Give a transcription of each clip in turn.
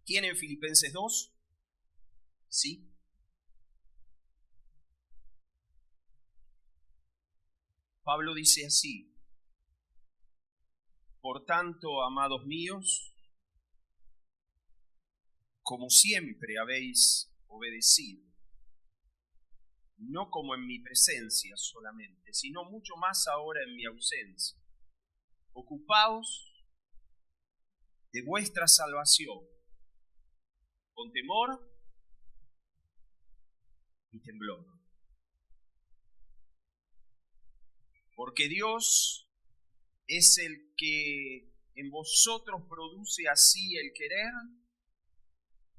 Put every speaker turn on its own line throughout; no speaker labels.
¿Tienen Filipenses 2? ¿Sí? Pablo dice así: por tanto, amados míos, como siempre habéis obedecido, no como en mi presencia solamente, sino mucho más ahora en mi ausencia, ocupaos de vuestra salvación con temor y temblor. Porque Dios es el que en vosotros produce así el querer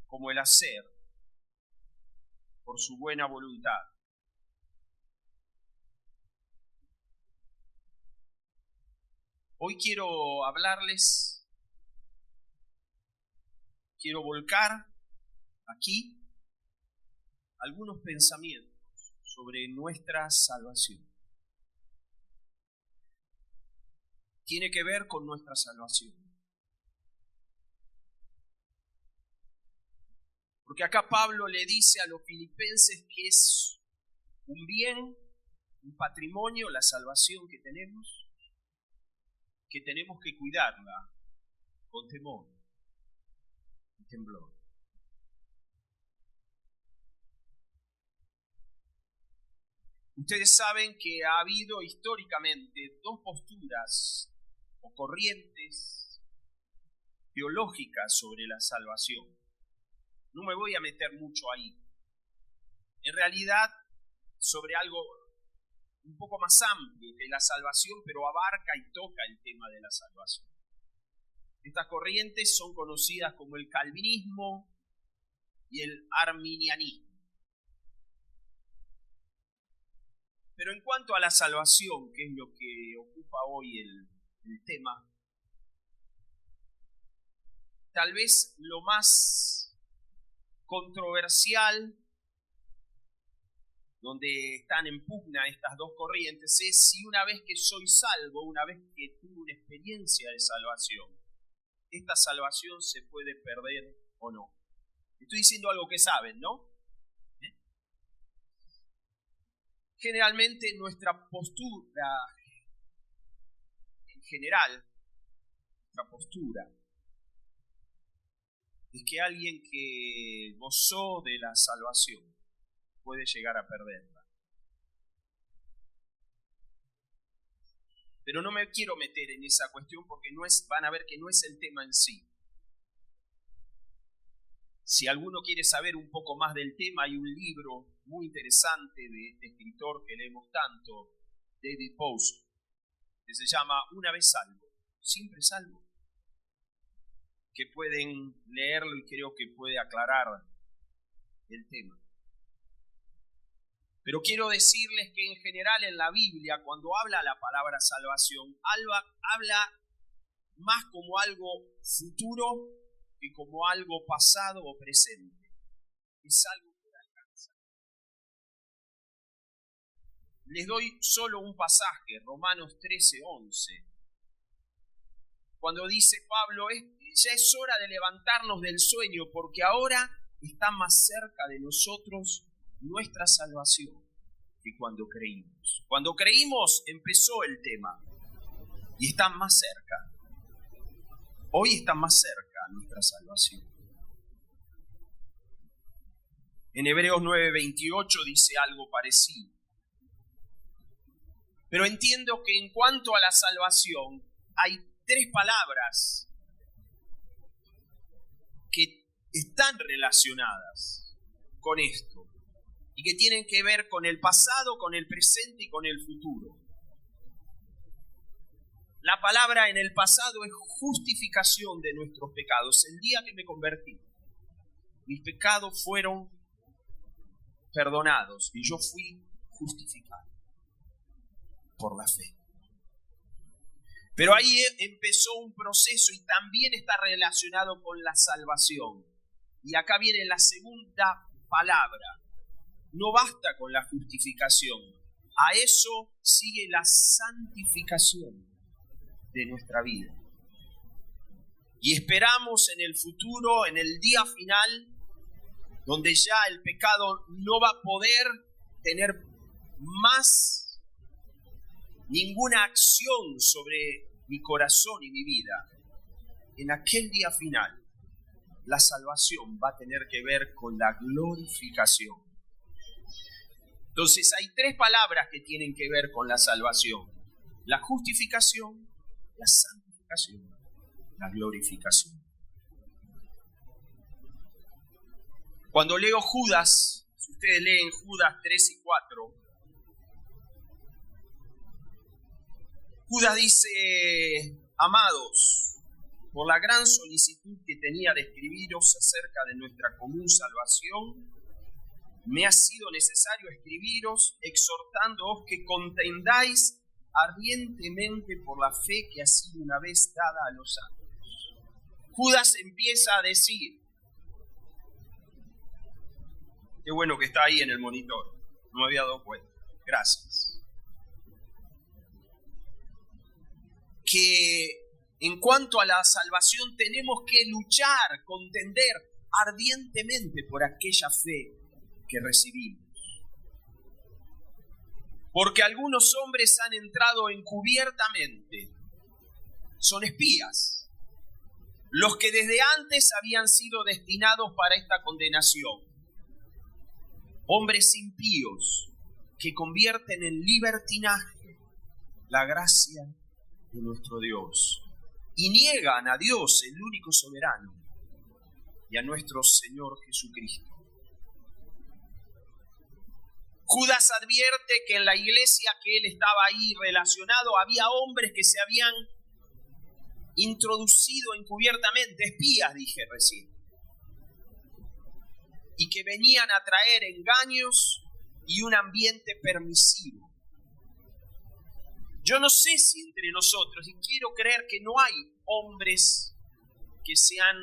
como el hacer, por su buena voluntad. Hoy quiero hablarles, quiero volcar aquí algunos pensamientos sobre nuestra salvación. Tiene que ver con nuestra salvación. Porque acá Pablo le dice a los filipenses que es un bien, un patrimonio, la salvación que tenemos que cuidarla con temor y temblor. Ustedes saben que ha habido históricamente dos posturas o corrientes teológicas sobre la salvación. No me voy a meter mucho ahí. En realidad, sobre algo un poco más amplio que la salvación, pero abarca y toca el tema de la salvación. Estas corrientes son conocidas como el calvinismo y el arminianismo. Pero en cuanto a la salvación, que es lo que ocupa hoy el tema, tal vez lo más controversial, donde están en pugna estas dos corrientes, es si una vez que soy salvo, una vez que tuve una experiencia de salvación, esta salvación se puede perder o no. Estoy diciendo algo que saben, ¿no? Generalmente nuestra postura, en general, nuestra postura, es que alguien que gozó de la salvación puede llegar a perderla. Pero no me quiero meter en esa cuestión porque van a ver que no es el tema en sí. Si alguno quiere saber un poco más del tema, hay un libro muy interesante de este escritor que leemos tanto, David Powson, que se llama Una vez salvo, siempre salvo, que pueden leerlo y creo que puede aclarar el tema. Pero quiero decirles que en general en la Biblia, cuando habla la palabra salvación, habla más como algo futuro que como algo pasado o presente. Es algo que alcanza. Les doy solo un pasaje, Romanos 13:11. Cuando dice Pablo, ya es hora de levantarnos del sueño, porque ahora está más cerca de nosotros nuestra salvación que cuando creímos. Cuando creímos empezó el tema y está más cerca. Hoy está más cerca nuestra salvación. En Hebreos 9:28 dice algo parecido. Pero entiendo que en cuanto a la salvación hay tres palabras que están relacionadas con esto y que tienen que ver con el pasado, con el presente y con el futuro. La palabra en el pasado es justificación de nuestros pecados. El día que me convertí, mis pecados fueron perdonados y yo fui justificado por la fe. Pero ahí empezó un proceso y también está relacionado con la salvación. Y acá viene la segunda palabra. No basta con la justificación. A eso sigue la santificación de nuestra vida. Y esperamos en el futuro, en el día final, donde ya el pecado no va a poder tener más ninguna acción sobre mi corazón y mi vida. En aquel día final, la salvación va a tener que ver con la glorificación. Entonces hay tres palabras que tienen que ver con la salvación: la justificación, la santificación, la glorificación. Cuando leo Judas, si ustedes leen Judas 3 y 4, Judas dice: amados, por la gran solicitud que tenía de escribiros acerca de nuestra común salvación, me ha sido necesario escribiros exhortándoos que contendáis ardientemente por la fe que ha sido una vez dada a los santos. Judas empieza a decir, qué bueno que está ahí en el monitor, no me había dado cuenta, gracias, que en cuanto a la salvación tenemos que luchar, contender ardientemente por aquella fe que recibimos. Porque algunos hombres han entrado encubiertamente, son espías, los que desde antes habían sido destinados para esta condenación. Hombres impíos que convierten en libertinaje la gracia de nuestro Dios y niegan a Dios, el único soberano, y a nuestro Señor Jesucristo. Judas advierte que en la iglesia que él estaba ahí relacionado había hombres que se habían introducido encubiertamente, espías, dije recién, y que venían a traer engaños y un ambiente permisivo. Yo no sé si entre nosotros, y quiero creer que no hay hombres que sean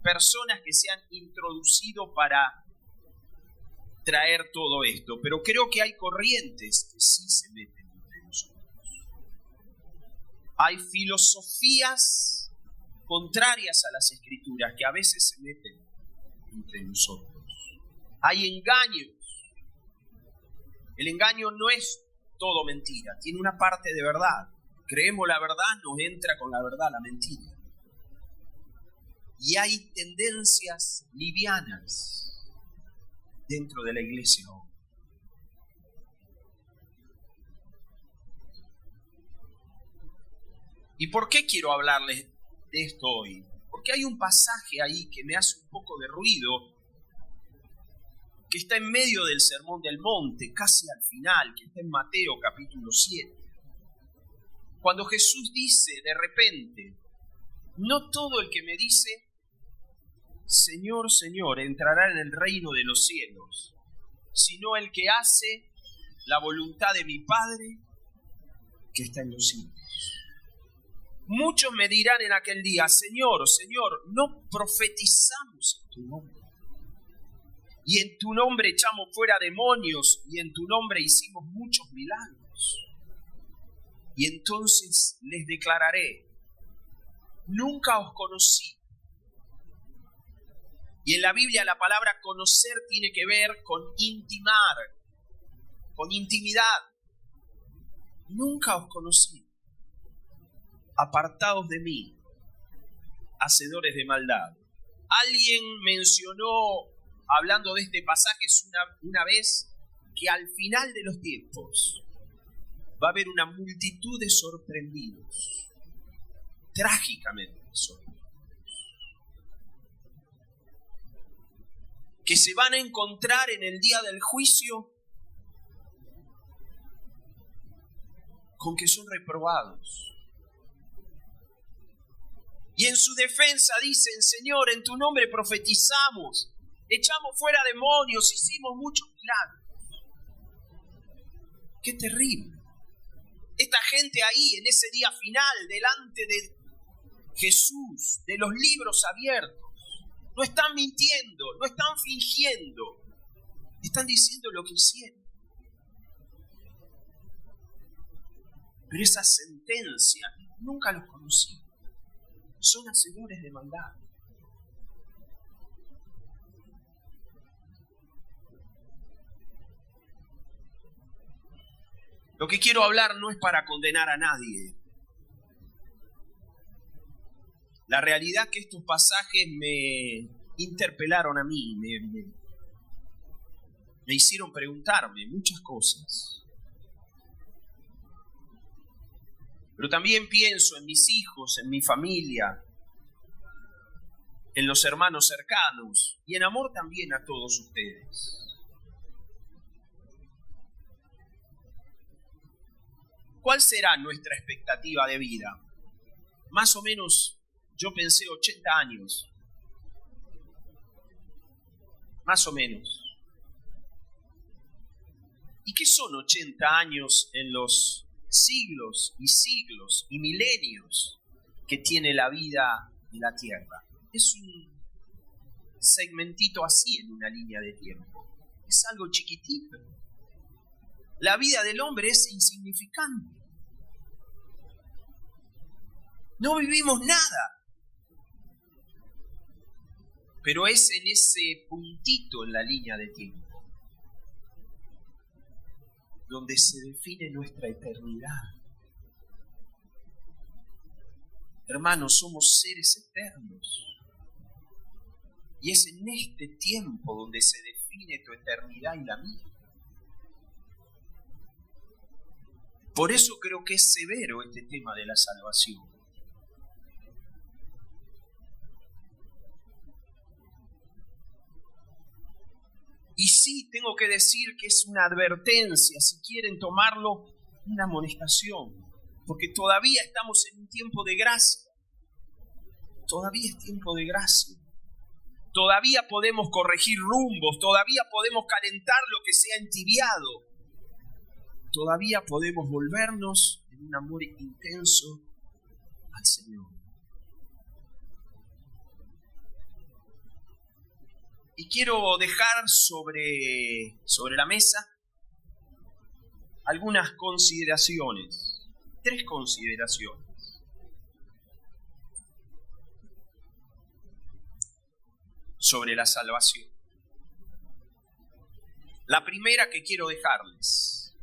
personas que se han introducido para traer todo esto, pero creo que hay corrientes que sí se meten entre nosotros. Hay filosofías contrarias a las Escrituras que a veces se meten entre nosotros. Hay engaños. El engaño no es todo mentira, tiene una parte de verdad. Creemos la verdad, nos entra con la verdad la mentira. Y hay tendencias livianas dentro de la iglesia hoy. ¿Y por qué quiero hablarles de esto hoy? Porque hay un pasaje ahí que me hace un poco de ruido, que está en medio del Sermón del Monte, casi al final, que está en Mateo capítulo 7. Cuando Jesús dice de repente, no todo el que me dice, Señor, Señor, entrará en el reino de los cielos, sino el que hace la voluntad de mi Padre que está en los cielos. Muchos me dirán en aquel día, Señor, Señor, ¿no profetizamos en tu nombre? Y en tu nombre echamos fuera demonios, y en tu nombre hicimos muchos milagros. Y entonces les declararé, nunca os conocí. Y en la Biblia la palabra conocer tiene que ver con intimar, con intimidad. Nunca os conocí. Apartaos de mí, hacedores de maldad. Alguien mencionó, hablando de este pasaje, una vez, que al final de los tiempos va a haber una multitud de sorprendidos, trágicamente sorprendidos, que se van a encontrar en el día del juicio con que son reprobados. Y en su defensa dicen, Señor, en tu nombre profetizamos, echamos fuera demonios, hicimos muchos milagros. ¡Qué terrible! Esta gente ahí, en ese día final, delante de Jesús, de los libros abiertos, no están mintiendo, no están fingiendo, están diciendo lo que hicieron. Pero esa sentencia, nunca los conocí. son hacedores de maldad. Lo que quiero hablar no es para condenar a nadie. La realidad es que estos pasajes me interpelaron a mí, me hicieron preguntarme muchas cosas. Pero también pienso en mis hijos, en mi familia, en los hermanos cercanos y en amor también a todos ustedes. ¿Cuál será nuestra expectativa de vida? Más o menos, yo pensé 80 años. Más o menos. ¿Y qué son 80 años en los siglos y milenios que tiene la vida de la Tierra? Es un segmentito así en una línea de tiempo. Es algo chiquitito. La vida del hombre es insignificante. No vivimos nada. Pero es en ese puntito en la línea de tiempo donde se define nuestra eternidad. Hermanos, somos seres eternos. Y es en este tiempo donde se define tu eternidad y la mía. Por eso creo que es severo este tema de la salvación. Y sí, tengo que decir que es una advertencia, si quieren tomarlo, una amonestación. Porque todavía estamos en un tiempo de gracia. Todavía es tiempo de gracia. Todavía podemos corregir rumbos, todavía podemos calentar lo que se ha entibiado. Todavía podemos volvernos en un amor intenso al Señor. Y quiero dejar sobre la mesa algunas consideraciones, 3 consideraciones. Sobre la salvación. La primera que quiero dejarles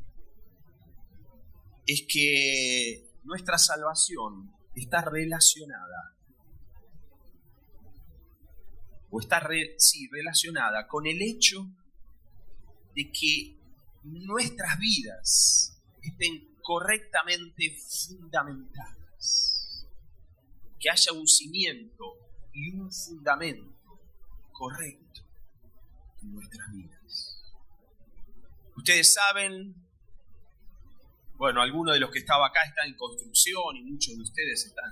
es que nuestra salvación está relacionada, relacionada con el hecho de que nuestras vidas estén correctamente fundamentadas, que haya un cimiento y un fundamento correcto en nuestras vidas. Ustedes saben, bueno, algunos de los que estaban acá están en construcción y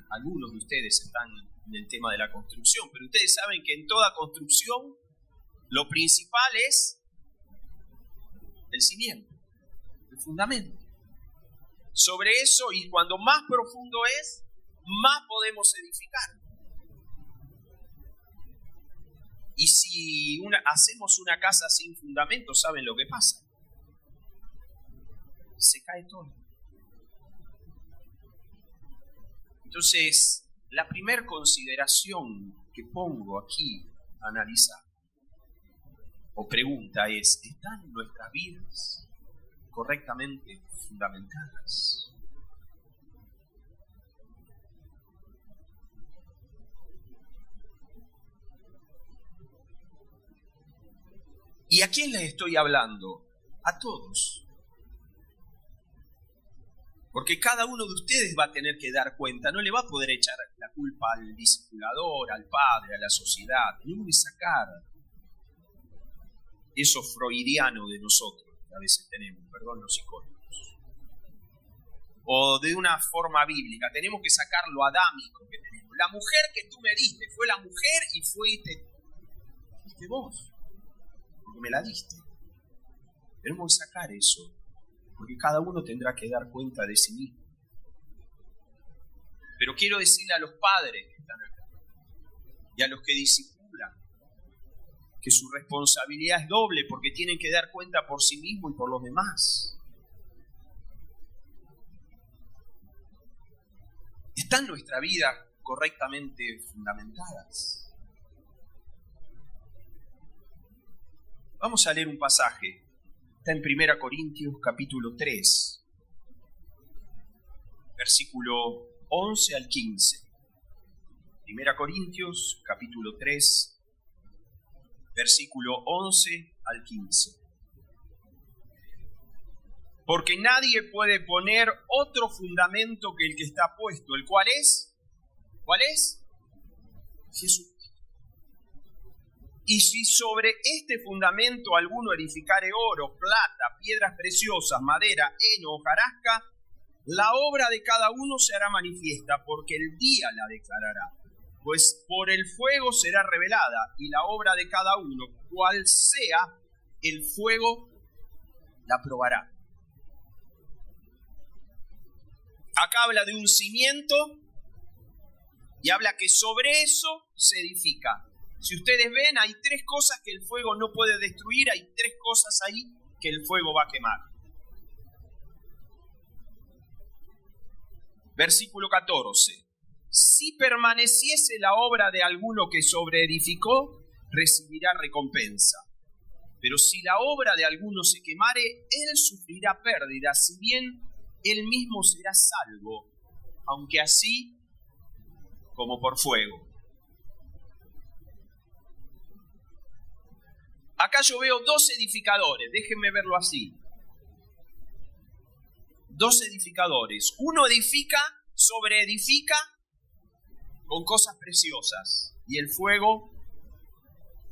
algunos de ustedes están en el tema de la construcción, pero ustedes saben que en toda construcción lo principal es el cimiento, el fundamento. Sobre eso, y cuando más profundo es, más podemos edificar. Y si hacemos una casa sin fundamento, ¿saben lo que pasa? Se cae todo. Entonces, la primera consideración que pongo aquí a analizar, o pregunta es, ¿están nuestras vidas correctamente fundamentadas? ¿Y a quién les estoy hablando? A todos. Porque cada uno de ustedes va a tener que dar cuenta, no le va a poder echar la culpa al discipulador, al padre, a la sociedad. Tenemos que sacar eso freudiano de nosotros, que a veces tenemos, perdón los psicólogos. O de una forma bíblica, tenemos que sacar lo adámico que tenemos. La mujer que tú me diste, fue la mujer y fuiste vos, porque me la diste. Tenemos que sacar eso. Porque cada uno tendrá que dar cuenta de sí mismo. Pero quiero decirle a los padres que están acá y a los que discipulan que su responsabilidad es doble porque tienen que dar cuenta por sí mismos y por los demás. ¿Está nuestra vida correctamente fundamentadas. Vamos a leer un pasaje. Está en 1 Corintios capítulo 3, versículo 11 al 15. 1 Corintios capítulo 3, versículo 11 al 15. Porque nadie puede poner otro fundamento que el que está puesto, el cual es, ¿cuál es? Jesús. Y si sobre este fundamento alguno edificare oro, plata, piedras preciosas, madera, heno, hojarasca, la obra de cada uno se hará manifiesta, porque el día la declarará. Pues por el fuego será revelada, y la obra de cada uno, cual sea, el fuego la probará. Acá habla de un cimiento y habla que sobre eso se edifica. Si ustedes ven, hay tres cosas que el fuego no puede destruir, hay tres cosas ahí que el fuego va a quemar. Versículo 14. Si permaneciese la obra de alguno que sobreedificó, recibirá recompensa. Pero si la obra de alguno se quemare, él sufrirá pérdida, si bien él mismo será salvo, aunque así como por fuego. Acá yo veo dos edificadores, déjenme verlo así. Dos edificadores. Uno edifica, sobreedifica con cosas preciosas. Y el fuego,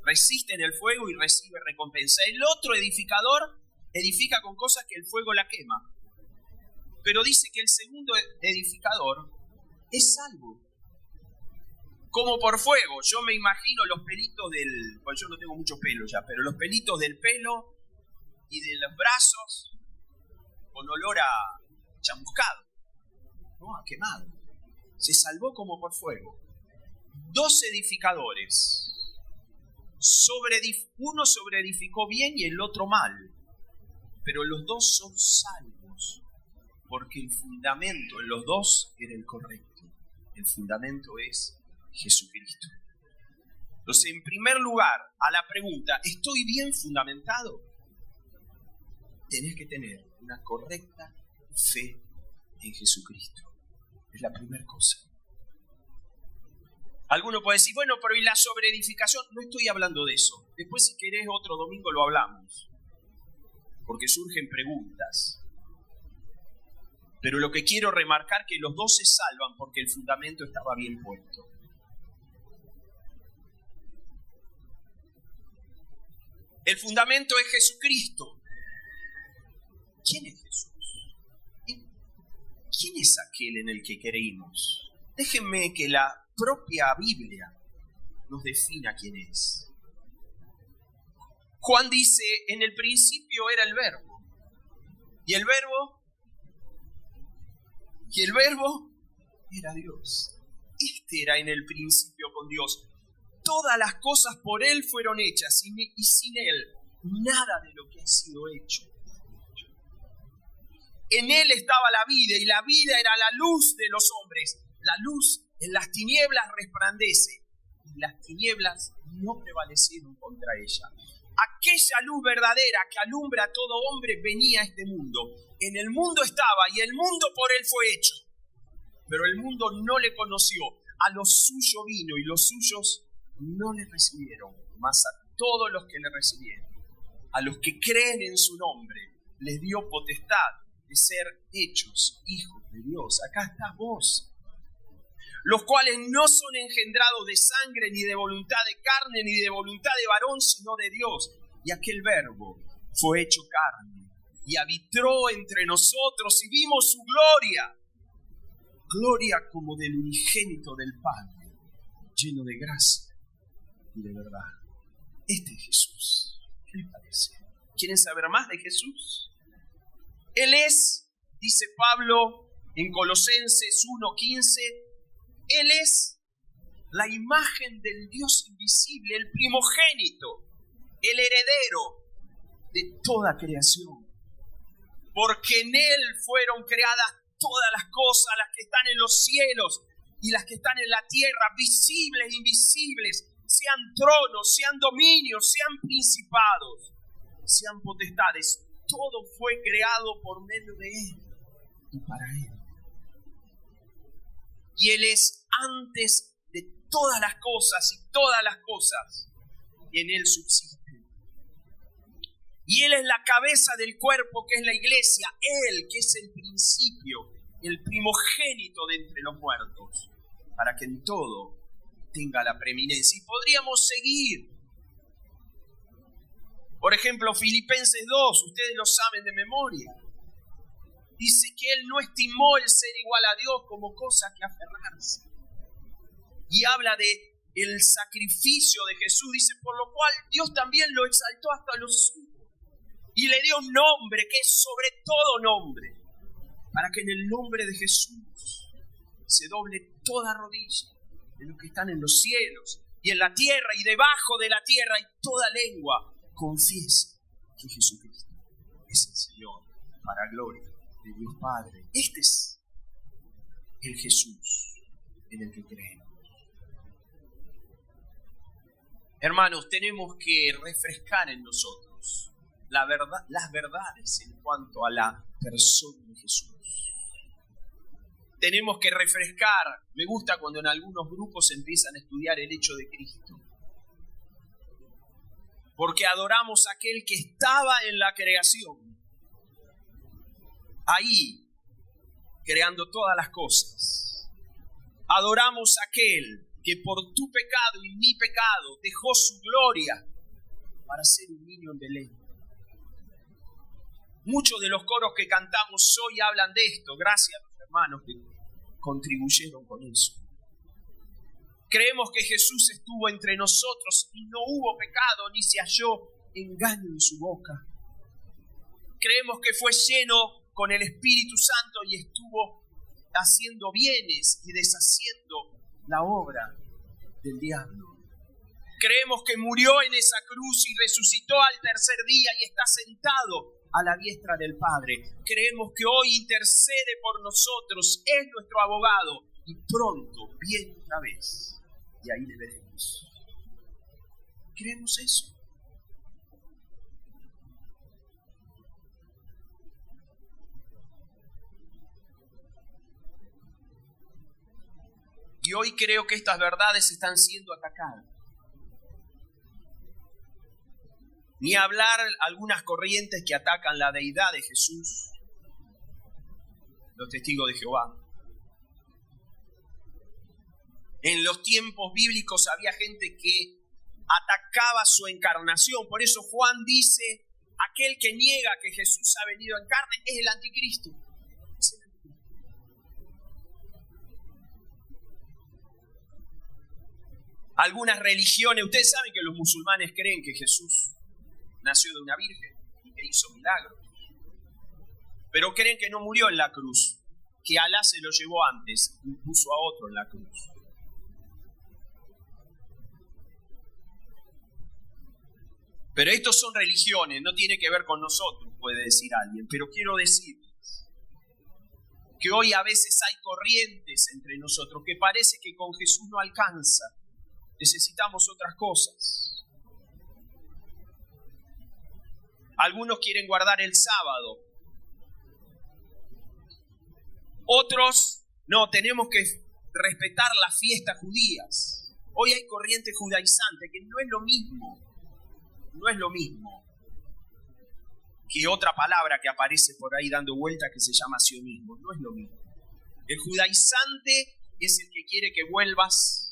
resiste en el fuego y recibe recompensa. El otro edificador edifica con cosas que el fuego la quema. Pero dice que el segundo edificador es salvo. Como por fuego. Yo me imagino los pelitos del... Pues yo no tengo mucho pelo ya, pero los pelitos del pelo y de los brazos con olor a chamuscado, ¿no? A quemado. Se salvó como por fuego. Dos edificadores. Uno sobreedificó bien y el otro mal. Pero los dos son salvos. Porque el fundamento en los dos era el correcto. El fundamento es Jesucristo. Entonces, en primer lugar, a la pregunta, ¿estoy bien fundamentado? Tenés que tener una correcta fe en Jesucristo. Es la primera cosa. Alguno puede decir, bueno, pero ¿y la sobreedificación? No estoy hablando de eso. Después, si querés, otro domingo lo hablamos. Porque surgen preguntas. Pero lo que quiero remarcar es que los dos se salvan porque el fundamento estaba bien puesto. El fundamento es Jesucristo. ¿Quién es Jesús? ¿Quién es aquel en el que creímos? Déjenme que la propia Biblia nos defina quién es. Juan dice, en el principio era el Verbo. Y el Verbo era Dios. Este era en el principio con Dios. Todas las cosas por Él fueron hechas y sin Él nada de lo que ha sido hecho. En Él estaba la vida y la vida era la luz de los hombres. La luz en las tinieblas resplandece y las tinieblas no prevalecieron contra ella. Aquella luz verdadera que alumbra a todo hombre venía a este mundo. En el mundo estaba y el mundo por Él fue hecho. Pero el mundo no le conoció. A los suyos vino y los suyos no le recibieron. Mas a todos los que le recibieron, a los que creen en su nombre, les dio potestad de ser hechos hijos de Dios. Acá estás vos. Los cuales no son engendrados de sangre, ni de voluntad de carne, ni de voluntad de varón, sino de Dios. Y aquel Verbo fue hecho carne y habitó entre nosotros y vimos su gloria. Gloria como del unigénito del Padre, lleno de gracia y de verdad. Este es Jesús. ¿Qué les parece? ¿Quieren saber más de Jesús? Él es, dice Pablo en Colosenses 1:15, Él es la imagen del Dios invisible, el primogénito, el heredero de toda creación. Porque en Él fueron creadas todas las cosas, las que están en los cielos y las que están en la tierra, visibles e invisibles, sean tronos, sean dominios, sean principados, sean potestades. Todo fue creado por medio de Él y para Él. Y Él es antes de todas las cosas, y todas las cosas en Él subsisten. Y Él es la cabeza del cuerpo, que es la iglesia. Él, que es el principio, el primogénito de entre los muertos, para que en todo tenga la preeminencia. Y podríamos seguir. Por ejemplo, Filipenses 2, ustedes lo saben de memoria. Dice que Él no estimó el ser igual a Dios como cosa que aferrarse. Y habla de el sacrificio de Jesús. Dice, por lo cual Dios también lo exaltó hasta lo sumo. Y le dio un nombre que es sobre todo nombre, para que en el nombre de Jesús se doble toda rodilla de los que están en los cielos y en la tierra y debajo de la tierra, y toda lengua confiese que Jesucristo es el Señor, para gloria de Dios Padre. Este es el Jesús en el que creemos. Hermanos, tenemos que refrescar en nosotros las verdades en cuanto a la persona de Jesús. Tenemos que refrescar. Me gusta cuando en algunos grupos empiezan a estudiar el hecho de Cristo, porque adoramos a aquel que estaba en la creación, ahí, creando todas las cosas. Adoramos a aquel que por tu pecado y mi pecado dejó su gloria para ser un niño en Belén. Muchos de los coros que cantamos hoy hablan de esto, gracias a los hermanos que contribuyeron con eso. Creemos que Jesús estuvo entre nosotros y no hubo pecado ni se halló engaño en su boca. Creemos que fue lleno con el Espíritu Santo y estuvo haciendo bienes y deshaciendo la obra del diablo. Creemos que murió en esa cruz y resucitó al tercer día y está sentado a la diestra del Padre. Creemos que hoy intercede por nosotros, es nuestro abogado y pronto viene otra vez y ahí le veremos. ¿Creemos eso? Y hoy creo que estas verdades están siendo atacadas. Ni hablar algunas corrientes que atacan la deidad de Jesús, los testigos de Jehová. En los tiempos bíblicos había gente que atacaba su encarnación. Por eso Juan dice, aquel que niega que Jesús ha venido en carne es el anticristo. Algunas religiones, ustedes saben que los musulmanes creen que Jesús nació de una virgen y que hizo milagros, pero creen que no murió en la cruz, que Alá se lo llevó antes y puso a otro en la cruz. Pero estos son religiones, no tiene que ver con nosotros, puede decir alguien, pero quiero decirles que hoy a veces hay corrientes entre nosotros que parece que con Jesús no alcanza, necesitamos otras cosas. Algunos quieren guardar el sábado. Otros, no, tenemos que respetar las fiestas judías. Hoy hay corriente judaizante que no es lo mismo que otra palabra que aparece por ahí dando vuelta que se llama sionismo. No es lo mismo. El judaizante es el que quiere que vuelvas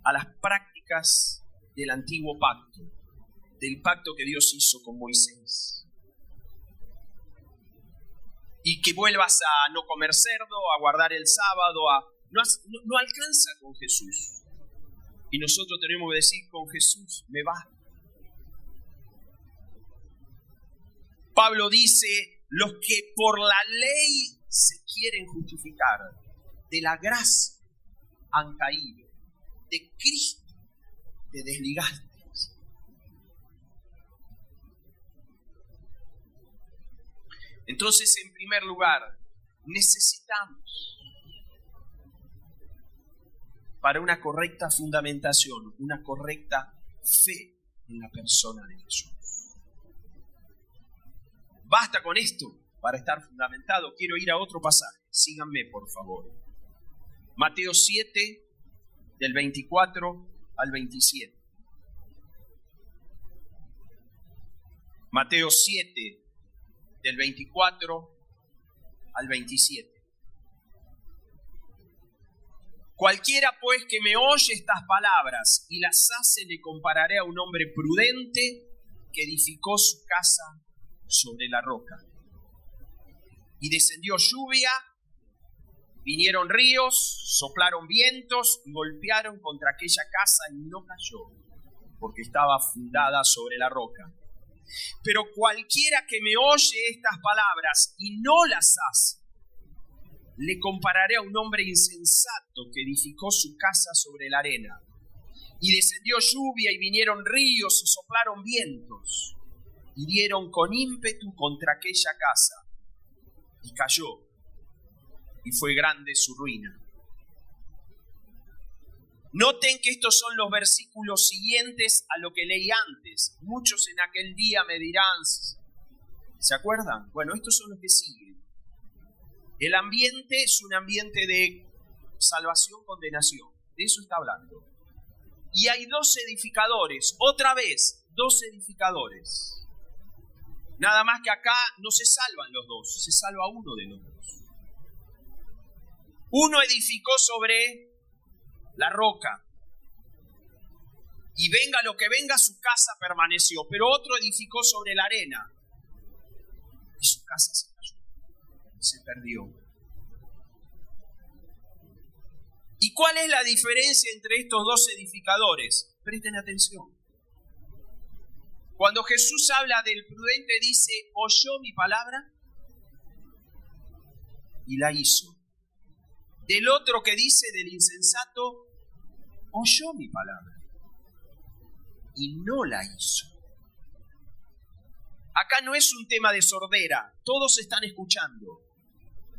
a las prácticas del antiguo pacto, del pacto que Dios hizo con Moisés. Y que vuelvas a no comer cerdo, a guardar el sábado, no alcanza con Jesús. Y nosotros tenemos que decir, con Jesús me basta. Pablo dice, los que por la ley se quieren justificar, de la gracia han caído, de Cristo te desligaste. Entonces, en primer lugar, necesitamos para una correcta fundamentación, una correcta fe en la persona de Jesús. Basta con esto para estar fundamentado. Quiero ir a otro pasaje. Síganme, por favor. Mateo 7, del 24 al 27. Mateo 7, del 24 al 27. Cualquiera pues que me oye estas palabras y las hace, le compararé a un hombre prudente que edificó su casa sobre la roca. Y descendió lluvia, vinieron ríos, soplaron vientos y golpearon contra aquella casa y no cayó, porque estaba fundada sobre la roca. Pero cualquiera que me oye estas palabras y no las hace, le compararé a un hombre insensato que edificó su casa sobre la arena. Y descendió lluvia y vinieron ríos y soplaron vientos y dieron con ímpetu contra aquella casa y cayó, y fue grande su ruina. Noten que estos son los versículos siguientes a lo que leí antes. Muchos en aquel día me dirán, ¿se acuerdan? Bueno, estos son los que siguen. El ambiente es un ambiente de salvación, condenación. De eso está hablando. Y hay dos edificadores, otra vez, dos edificadores. Nada más que acá no se salvan los dos, se salva uno de los dos. Uno edificó sobre la roca, y venga lo que venga, su casa permaneció. Pero otro edificó sobre la arena, y su casa se cayó, se perdió. ¿Y cuál es la diferencia entre estos dos edificadores? Presten atención. Cuando Jesús habla del prudente, dice, oyó mi palabra y la hizo. Del otro que dice, del insensato, oyó mi palabra y no la hizo. Acá no es un tema de sordera, todos están escuchando,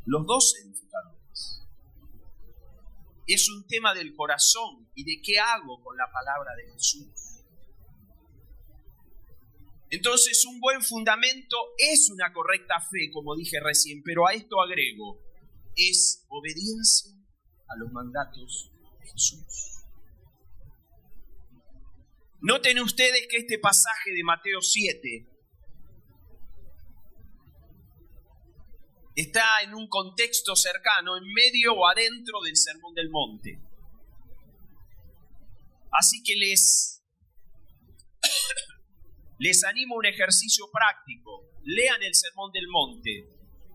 los dos edificadores. Es un tema del corazón y de qué hago con la palabra de Jesús. Entonces, un buen fundamento es una correcta fe, como dije recién, pero a esto agrego, es obediencia a los mandatos de Jesús. Noten ustedes que este pasaje de Mateo 7 está en un contexto cercano, en medio o adentro del Sermón del Monte. Así que les animo a un ejercicio práctico. Lean el Sermón del Monte.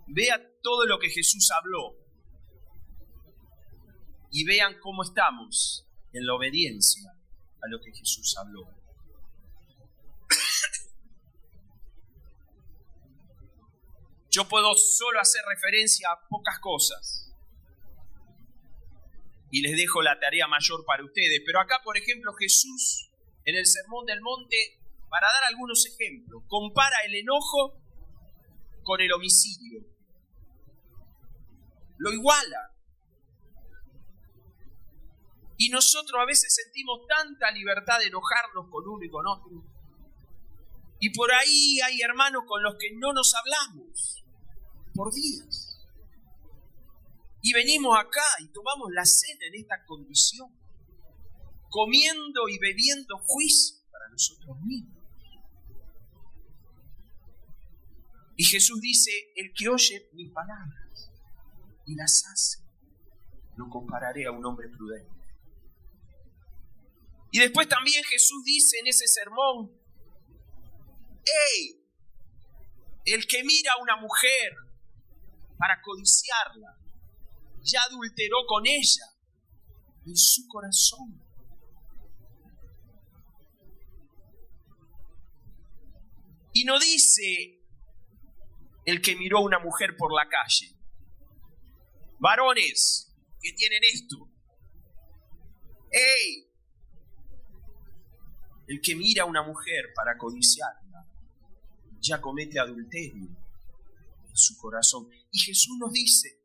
Vean todo lo que Jesús habló. Y vean cómo estamos en la obediencia a lo que Jesús habló. Yo puedo solo hacer referencia a pocas cosas. Y les dejo la tarea mayor para ustedes. Pero acá, por ejemplo, Jesús, en el Sermón del Monte, para dar algunos ejemplos, compara el enojo con el homicidio. Lo iguala. Y nosotros a veces sentimos tanta libertad de enojarnos con uno y con otro. Y por ahí hay hermanos con los que no nos hablamos por días. Y venimos acá y tomamos la cena en esta condición, comiendo y bebiendo juicio para nosotros mismos. Y Jesús dice, el que oye mis palabras y las hace, lo compararé a un hombre prudente. Y después también Jesús dice en ese sermón, ¡hey! El que mira a una mujer para codiciarla, ya adulteró con ella en su corazón. Y no dice el que miró a una mujer por la calle. Varones que tienen esto. ¡Hey! El que mira a una mujer para codiciarla, ya comete adulterio en su corazón. Y Jesús nos dice,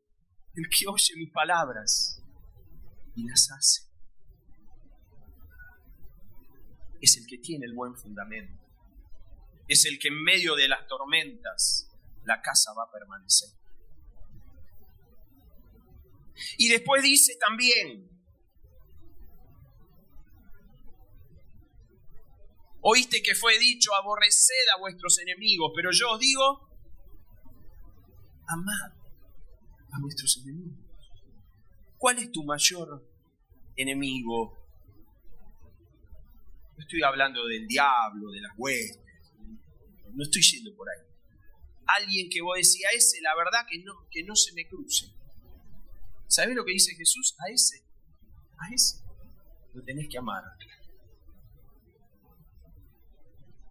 el que oye mis palabras y las hace, es el que tiene el buen fundamento. Es el que en medio de las tormentas la casa va a permanecer. Y después dice también, oíste que fue dicho, aborreced a vuestros enemigos, pero yo os digo, amad a vuestros enemigos. ¿Cuál es tu mayor enemigo? No estoy hablando del diablo, de las huestes, no estoy yendo por ahí. Alguien que vos decís, a ese la verdad que no se me cruce. ¿Sabés lo que dice Jesús? A ese lo tenés que amar.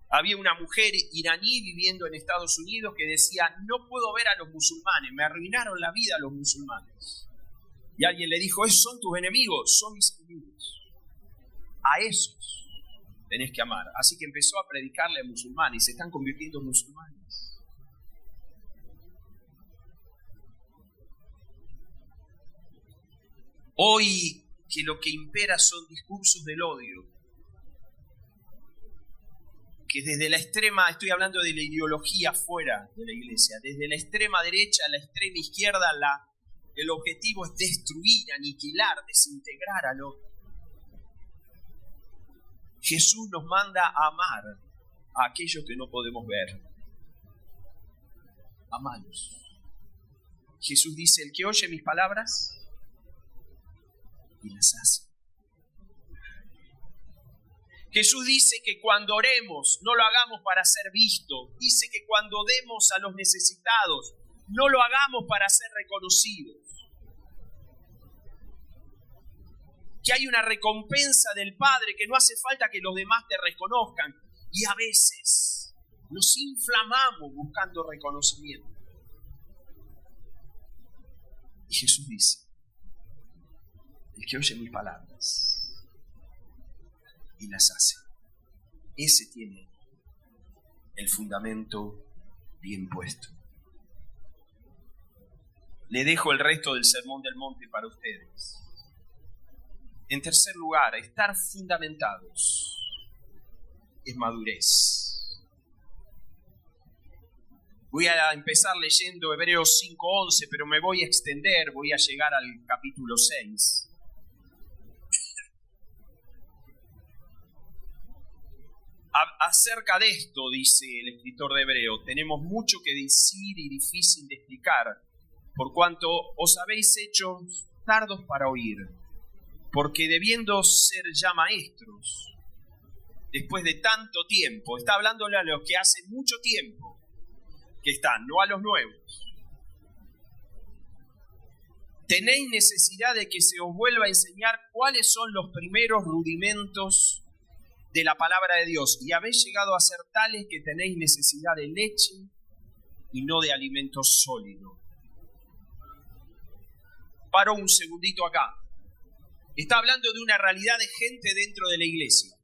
Había una mujer iraní viviendo en Estados Unidos que decía, no puedo ver a los musulmanes, me arruinaron la vida los musulmanes. Y alguien le dijo, esos son tus enemigos, son mis enemigos. A esos tenés que amar. Así que empezó a predicarle a musulmanes y se están convirtiendo en musulmanes. Hoy que lo que impera son discursos del odio, que desde la extrema, estoy hablando de la ideología fuera de la iglesia, desde la extrema derecha a la extrema izquierda, el objetivo es destruir, aniquilar, desintegrar al otro. Jesús nos manda a amar a aquellos que no podemos ver. Amalos. Jesús dice, el que oye mis palabras y las hace. Jesús dice que cuando oremos no lo hagamos para ser visto. Dice que cuando demos a los necesitados no lo hagamos para ser reconocidos. Que hay una recompensa del Padre, que no hace falta que los demás te reconozcan. Y a veces nos inflamamos buscando reconocimiento. Y Jesús dice, el que oye mis palabras y las hace, ese tiene el fundamento bien puesto. Le dejo el resto del Sermón del Monte para ustedes. En tercer lugar, estar fundamentados es madurez. Voy a empezar leyendo Hebreos 5:11, pero me voy a extender, voy a llegar al capítulo 6. Acerca de esto, dice el escritor de Hebreo, tenemos mucho que decir y difícil de explicar, por cuanto os habéis hecho tardos para oír. Porque debiendo ser ya maestros, después de tanto tiempo, está hablándole a los que hace mucho tiempo que están, no a los nuevos. Tenéis necesidad de que se os vuelva a enseñar cuáles son los primeros rudimentos de la palabra de Dios, y habéis llegado a ser tales que tenéis necesidad de leche y no de alimento sólido. Paro un segundito acá. Está hablando de una realidad de gente dentro de la iglesia.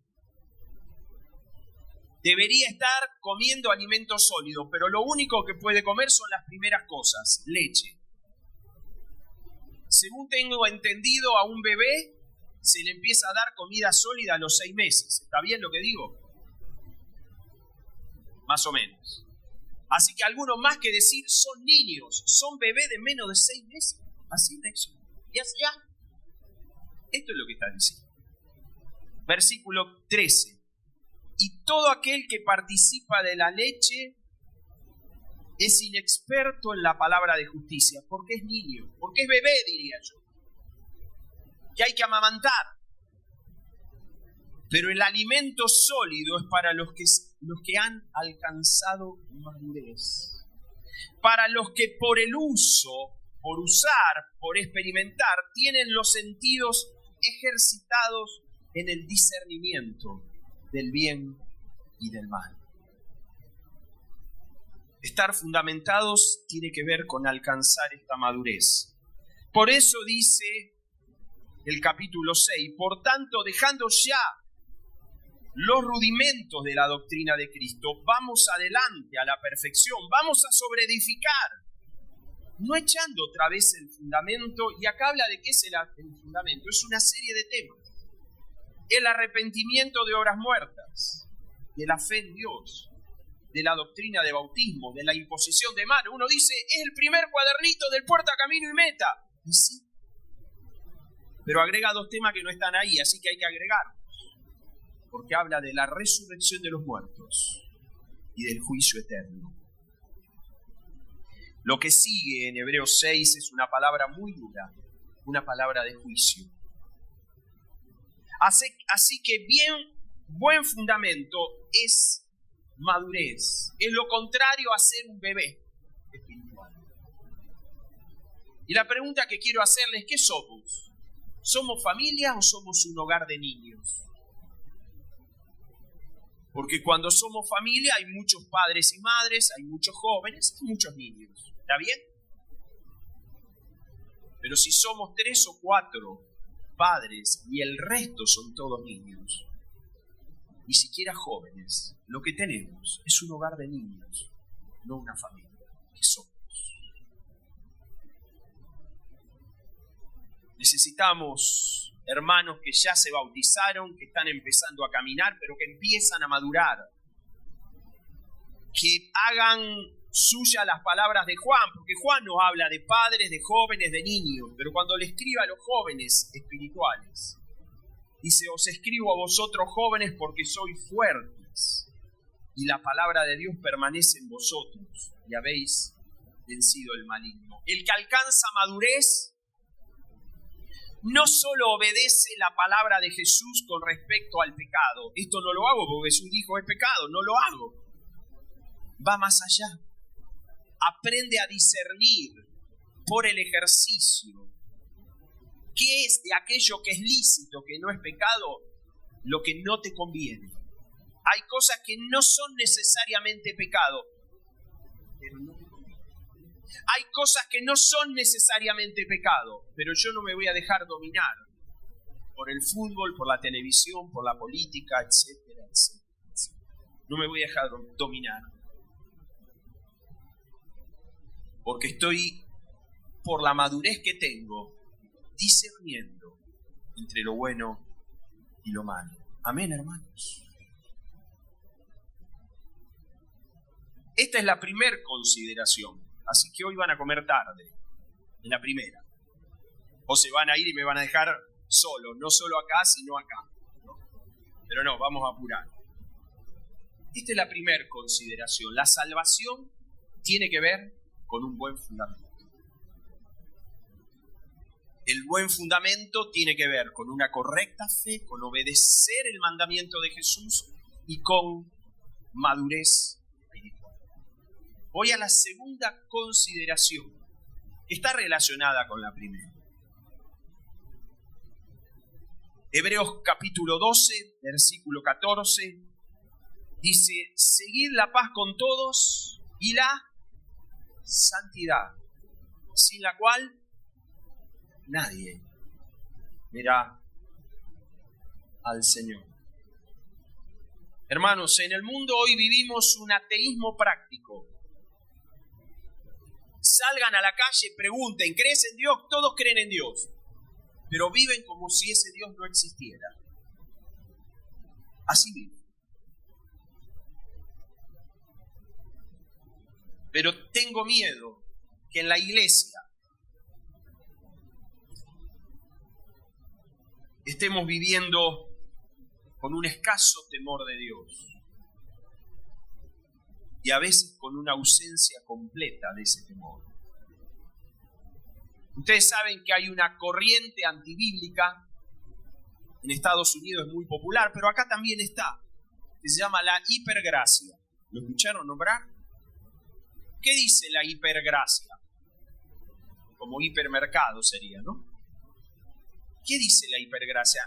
Debería estar comiendo alimento sólido, pero lo único que puede comer son las primeras cosas, leche. Según tengo entendido, a un bebé se le empieza a dar comida sólida a los 6 meses. ¿Está bien lo que digo? Más o menos. Así que algunos más que decir son niños, son bebés de menos de 6 meses. Así de eso. Y así ya. Esto es lo que está diciendo. Versículo 13. Y todo aquel que participa de la leche es inexperto en la palabra de justicia, porque es niño, porque es bebé, diría yo, que hay que amamantar. Pero el alimento sólido es para los que han alcanzado madurez, para los que por el uso, por usar, por experimentar, tienen los sentidos ejercitados en el discernimiento del bien y del mal. Estar fundamentados tiene que ver con alcanzar esta madurez. Por eso dice el capítulo 6, por tanto, dejando ya los rudimentos de la doctrina de Cristo, vamos adelante a la perfección, vamos a sobreedificar, no echando otra vez el fundamento. Y acá habla de qué es el fundamento, es una serie de temas. el arrepentimiento de obras muertas, de la fe en Dios, de la doctrina de bautismo, de la imposición de mano. Uno dice, es el primer cuadernito del Puerta, Camino y Meta. Y sí, pero agrega 2 temas que no están ahí, así que hay que agregarlos, porque habla de la resurrección de los muertos y del juicio eterno. Lo que sigue en Hebreos 6 es una palabra muy dura, una palabra de juicio. Así que buen fundamento es madurez, es lo contrario a ser un bebé espiritual. Y la pregunta que quiero hacerles, ¿qué somos? ¿Somos familia o somos un hogar de niños? Porque cuando somos familia hay muchos padres y madres, hay muchos jóvenes y muchos niños. ¿Está bien? Pero si somos 3 o 4 padres y el resto son todos niños, ni siquiera jóvenes, lo que tenemos es un hogar de niños, no una familia. ¿Qué somos? Necesitamos hermanos que ya se bautizaron, que están empezando a caminar, pero que empiezan a madurar. Que hagan suya las palabras de Juan, porque Juan nos habla de padres, de jóvenes, de niños, pero cuando le escribe a los jóvenes espirituales, dice, os escribo a vosotros jóvenes porque sois fuertes, y la palabra de Dios permanece en vosotros, y habéis vencido el maligno. El que alcanza madurez no solo obedece la palabra de Jesús con respecto al pecado. Esto no lo hago porque Jesús dijo es pecado, no lo hago. Va más allá. Aprende a discernir por el ejercicio qué es de aquello que es lícito, que no es pecado, lo que no te conviene. Hay cosas que no son necesariamente pecado, pero no te conviene. Hay cosas que no son necesariamente pecado, pero yo no me voy a dejar dominar por el fútbol, por la televisión, por la política, etcétera, etcétera, etcétera. No me voy a dejar dominar. Porque estoy, por la madurez que tengo, discerniendo entre lo bueno y lo malo. Amén, hermanos. Esta es la primera consideración. Así que hoy van a comer tarde, en la primera. O se van a ir y me van a dejar solo, no solo acá, sino acá, ¿no? Pero no, vamos a apurar. Esta es la primera consideración. La salvación tiene que ver con un buen fundamento. El buen fundamento tiene que ver con una correcta fe, con obedecer el mandamiento de Jesús y con madurez. Voy a la segunda consideración, que está relacionada con la primera. Hebreos capítulo 12, versículo 14, dice, seguid la paz con todos y la santidad, sin la cual nadie verá al Señor. Hermanos, en el mundo hoy vivimos un ateísmo práctico. Salgan a la calle, pregunten, ¿crees en Dios? Todos creen en Dios, pero viven como si ese Dios no existiera. Así viven. Pero tengo miedo que en la iglesia estemos viviendo con un escaso temor de Dios y a veces con una ausencia completa de ese temor. Ustedes saben que hay una corriente antibíblica, en Estados Unidos es muy popular, pero acá también está, que se llama la hipergracia. ¿Lo escucharon nombrar? ¿Qué dice la hipergracia? Como hipermercado sería, ¿no? ¿Qué dice la hipergracia?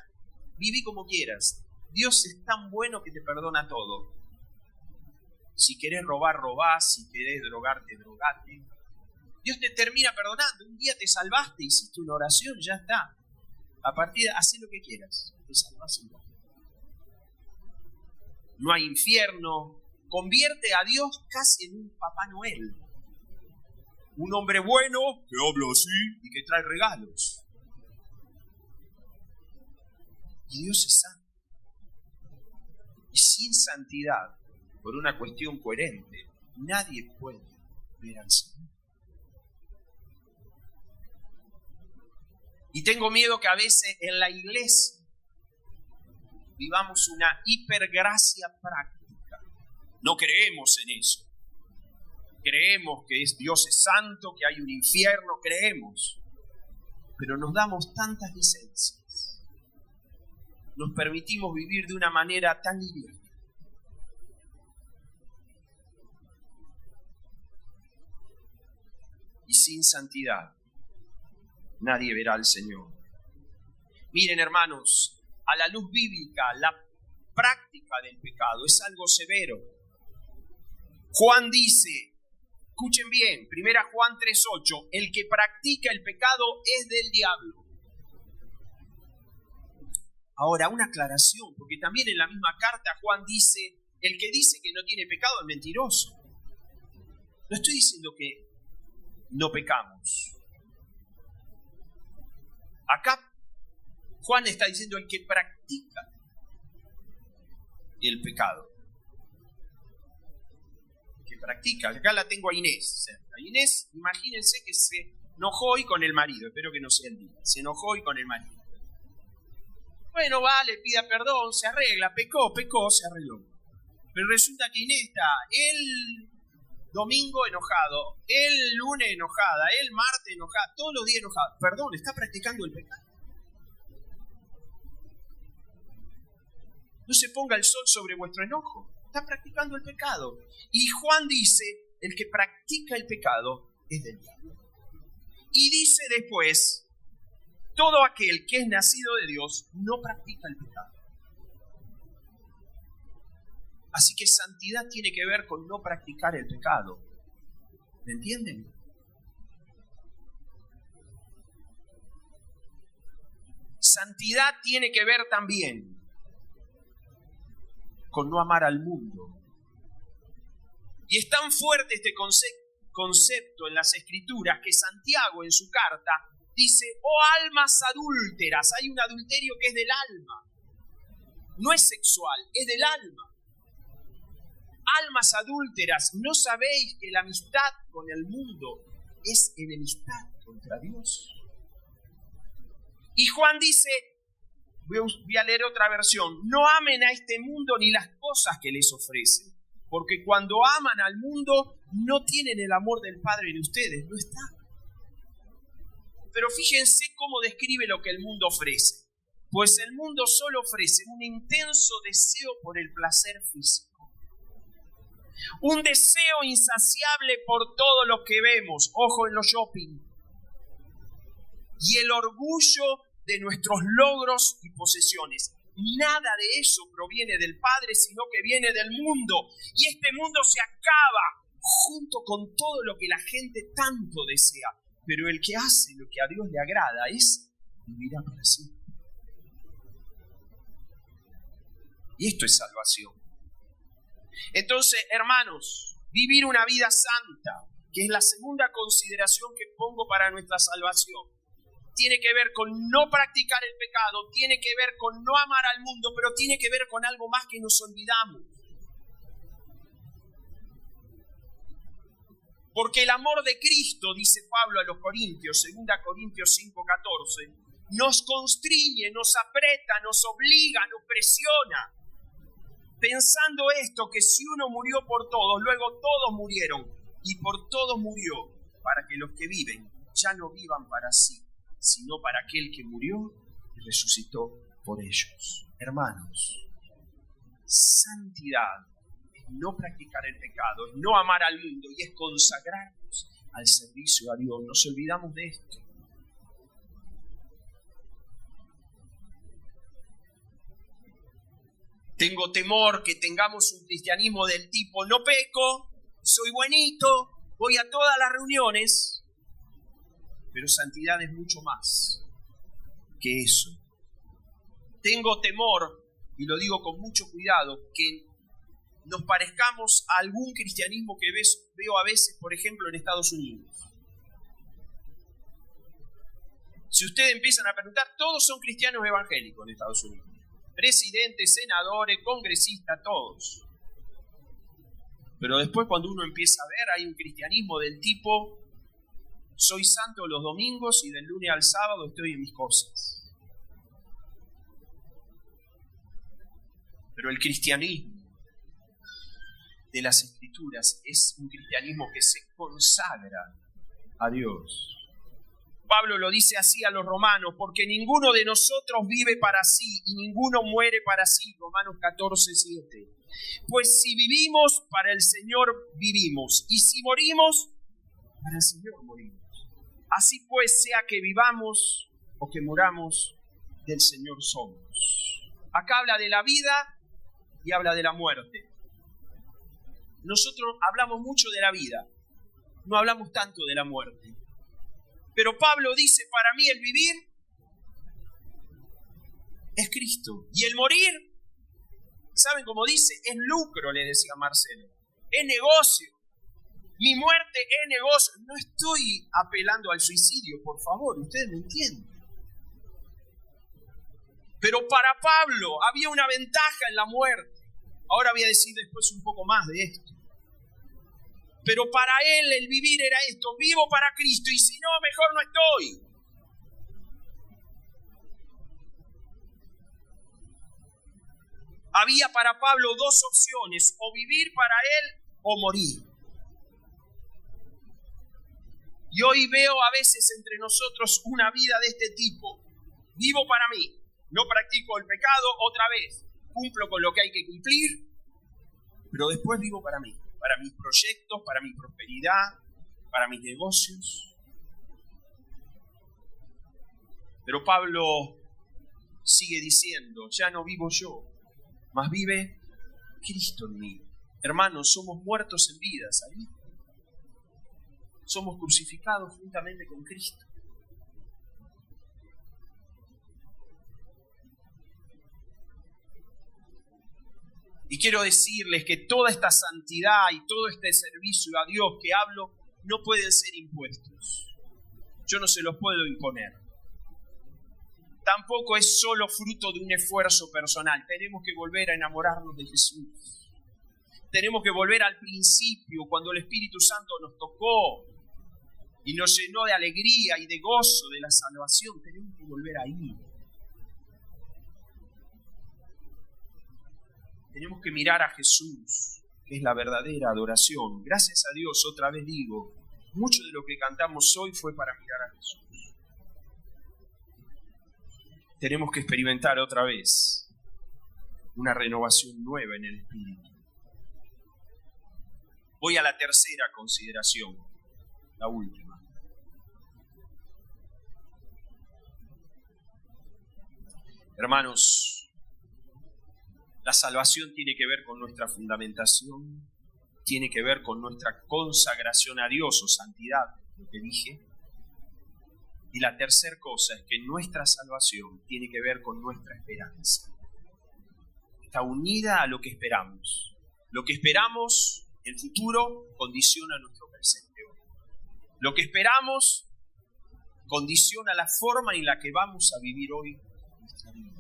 Viví como quieras. Dios es tan bueno que te perdona todo. Si querés robar, robá. Si querés drogarte, drogate. Dios te termina perdonando. Un día te salvaste, hiciste una oración, ya está. A partir de haz lo que quieras. Te salvás igual. No hay infierno. Convierte a Dios casi en un Papá Noel. Un hombre bueno que habla así y que trae regalos. Y Dios es santo. Y sin santidad, por una cuestión coherente, nadie puede ver al Señor. Y tengo miedo que a veces en la iglesia vivamos una hipergracia práctica. No creemos en eso. Creemos que Dios es santo, que hay un infierno, creemos. Pero nos damos tantas licencias. Nos permitimos vivir de una manera tan libre. Y sin santidad, nadie verá al Señor. Miren, hermanos, a la luz bíblica, la práctica del pecado es algo severo. Juan dice, escuchen bien, 1 Juan 3:8, el que practica el pecado es del diablo. Ahora, una aclaración, porque también en la misma carta Juan dice, el que dice que no tiene pecado es mentiroso. No estoy diciendo que no pecamos. Acá Juan está diciendo el que practica el pecado. El que practica. Acá la tengo a Inés cerca. Inés, imagínense que se enojó hoy con el marido. Espero que no sea el día. Se enojó hoy con el marido. Bueno, vale, pida perdón, se arregla. Pecó, se arregló. Pero resulta que Inés está el domingo enojado, el lunes enojada, el martes enojada, todos los días enojada. Perdón, está practicando el pecado. No se ponga el sol sobre vuestro enojo. Está practicando el pecado. Y Juan dice, el que practica el pecado es del diablo. Y dice después, todo aquel que es nacido de Dios no practica el pecado. Así que santidad tiene que ver con no practicar el pecado. ¿Me entienden? Santidad tiene que ver también con no amar al mundo. Y es tan fuerte este concepto en las Escrituras que Santiago en su carta dice, oh almas adúlteras, hay un adulterio que es del alma. No es sexual, es del alma. Almas adúlteras, ¿no sabéis que la amistad con el mundo es enemistad contra Dios? Y Juan dice, voy a leer otra versión, no amen a este mundo ni las cosas que les ofrece, porque cuando aman al mundo no tienen el amor del Padre en ustedes, no está. Pero fíjense cómo describe lo que el mundo ofrece. Pues el mundo solo ofrece un intenso deseo por el placer físico. Un deseo insaciable por todo lo que vemos, ojo en los shopping. Y el orgullo de nuestros logros y posesiones. Nada de eso proviene del Padre, sino que viene del mundo. Y este mundo se acaba junto con todo lo que la gente tanto desea. Pero el que hace lo que a Dios le agrada es vivirá para siempre. Y esto es salvación. Entonces, hermanos, vivir una vida santa, que es la segunda consideración que pongo para nuestra salvación, tiene que ver con no practicar el pecado, tiene que ver con no amar al mundo, pero tiene que ver con algo más que nos olvidamos. Porque el amor de Cristo, dice Pablo a los Corintios, 2 Corintios 5:14, nos constriñe, nos aprieta, nos obliga, nos presiona. Pensando esto, que si uno murió por todos, luego todos murieron, y por todos murió, para que los que viven ya no vivan para sí, sino para aquel que murió y resucitó por ellos. Hermanos, santidad es no practicar el pecado, es no amar al mundo y es consagrarnos al servicio a Dios. Nos olvidamos de esto. Tengo temor que tengamos un cristianismo del tipo, no peco, soy buenito, voy a todas las reuniones, pero santidad es mucho más que eso. Tengo temor, y lo digo con mucho cuidado, que nos parezcamos a algún cristianismo que veo a veces, por ejemplo, en Estados Unidos. Si ustedes empiezan a preguntar, todos son cristianos evangélicos en Estados Unidos. presidentes, senadores, congresistas, todos. Pero después cuando uno empieza a ver, hay un cristianismo del tipo: soy santo los domingos y del lunes al sábado estoy en mis cosas. Pero el cristianismo de las Escrituras es un cristianismo que se consagra a Dios. Pablo lo dice así a los romanos: porque ninguno de nosotros vive para sí y ninguno muere para sí. Romanos 14:7. Pues si vivimos, para el Señor vivimos, y si morimos, para el Señor morimos. Así pues, sea que vivamos o que muramos, del Señor somos. Acá habla de la vida y habla de la muerte. Nosotros hablamos mucho de la vida, no hablamos tanto de la muerte. Pero Pablo dice: para mí el vivir es Cristo. Y el morir, ¿saben cómo dice? Es lucro, le decía Marcelo. Es negocio. Mi muerte es negocio. No estoy apelando al suicidio, por favor, ustedes me entienden. Pero para Pablo había una ventaja en la muerte. Ahora voy a decir después un poco más de esto. Pero para él el vivir era esto: vivo para Cristo, y si no, mejor no estoy. Había para Pablo dos opciones: o vivir para él o morir. Y hoy veo a veces entre nosotros una vida de este tipo: vivo para mí, no practico el pecado otra vez, cumplo con lo que hay que cumplir, pero después vivo para mí. Para mis proyectos, para mi prosperidad, para mis negocios. Pero Pablo sigue diciendo: ya no vivo yo, mas vive Cristo en mí. Hermanos, somos muertos en vida, ¿sabes? Somos crucificados juntamente con Cristo. Y quiero decirles que toda esta santidad y todo este servicio a Dios que hablo no pueden ser impuestos. Yo no se los puedo imponer. Tampoco es solo fruto de un esfuerzo personal. Tenemos que volver a enamorarnos de Jesús. Tenemos que volver al principio, cuando el Espíritu Santo nos tocó y nos llenó de alegría y de gozo de la salvación. Tenemos que volver ahí. Tenemos que mirar a Jesús, que es la verdadera adoración. Gracias a Dios, otra vez digo, mucho de lo que cantamos hoy fue para mirar a Jesús. Tenemos que experimentar otra vez una renovación nueva en el Espíritu. Voy a la tercera consideración, la última. Hermanos, la salvación tiene que ver con nuestra fundamentación, tiene que ver con nuestra consagración a Dios o santidad, lo que dije. Y la tercera cosa es que nuestra salvación tiene que ver con nuestra esperanza. Está unida a lo que esperamos. Lo que esperamos, el futuro, condiciona nuestro presente hoy. Lo que esperamos condiciona la forma en la que vamos a vivir hoy nuestra vida.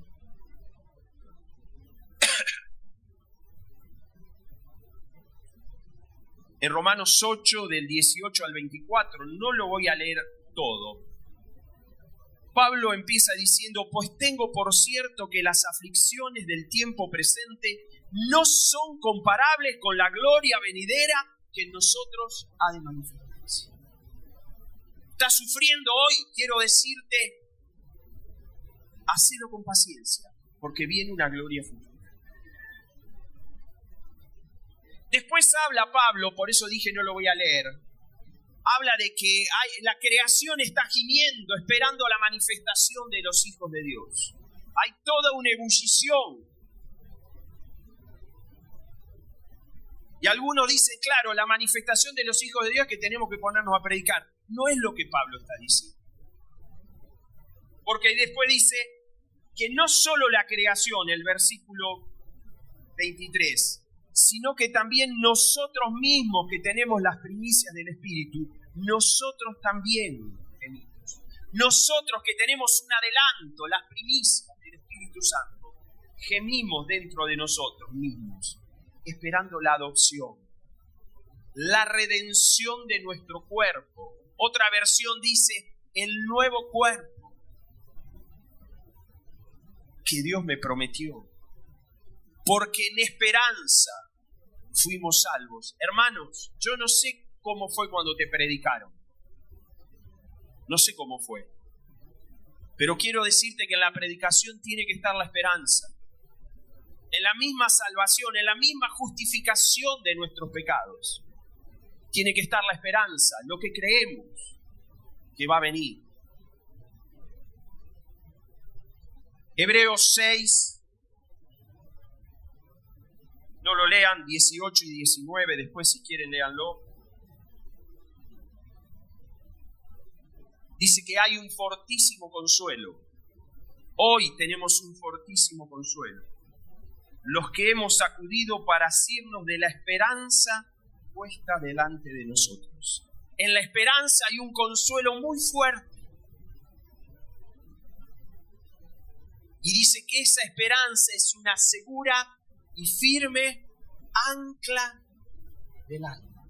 En Romanos 8, del 18 al 24, no lo voy a leer todo. Pablo empieza diciendo: pues tengo por cierto que las aflicciones del tiempo presente no son comparables con la gloria venidera que en nosotros ha de manifestarse. Estás sufriendo hoy, quiero decirte, hacelo con paciencia, porque viene una gloria futura. Después habla Pablo, por eso dije no lo voy a leer, habla de que la creación está gimiendo, esperando la manifestación de los hijos de Dios. Hay toda una ebullición. Y algunos dicen, claro, la manifestación de los hijos de Dios es que tenemos que ponernos a predicar. No es lo que Pablo está diciendo. Porque después dice que no solo la creación, el versículo 23, sino que también nosotros mismos que tenemos las primicias del Espíritu, nosotros también gemimos. Nosotros que tenemos un adelanto, las primicias del Espíritu Santo, gemimos dentro de nosotros mismos, esperando la adopción, la redención de nuestro cuerpo. Otra versión dice, el nuevo cuerpo que Dios me prometió. Porque en esperanza fuimos salvos. Hermanos, yo no sé cómo fue cuando te predicaron. No sé cómo fue. Pero quiero decirte que en la predicación tiene que estar la esperanza. En la misma salvación, en la misma justificación de nuestros pecados. Tiene que estar la esperanza, lo que creemos que va a venir. Hebreos 6, no lo lean, 18 y 19, después si quieren léanlo. Dice que hay un fortísimo consuelo. Hoy tenemos un fortísimo consuelo. Los que hemos acudido para asirnos de la esperanza puesta delante de nosotros. En la esperanza hay un consuelo muy fuerte. Y dice que esa esperanza es una segura y firme ancla del alma.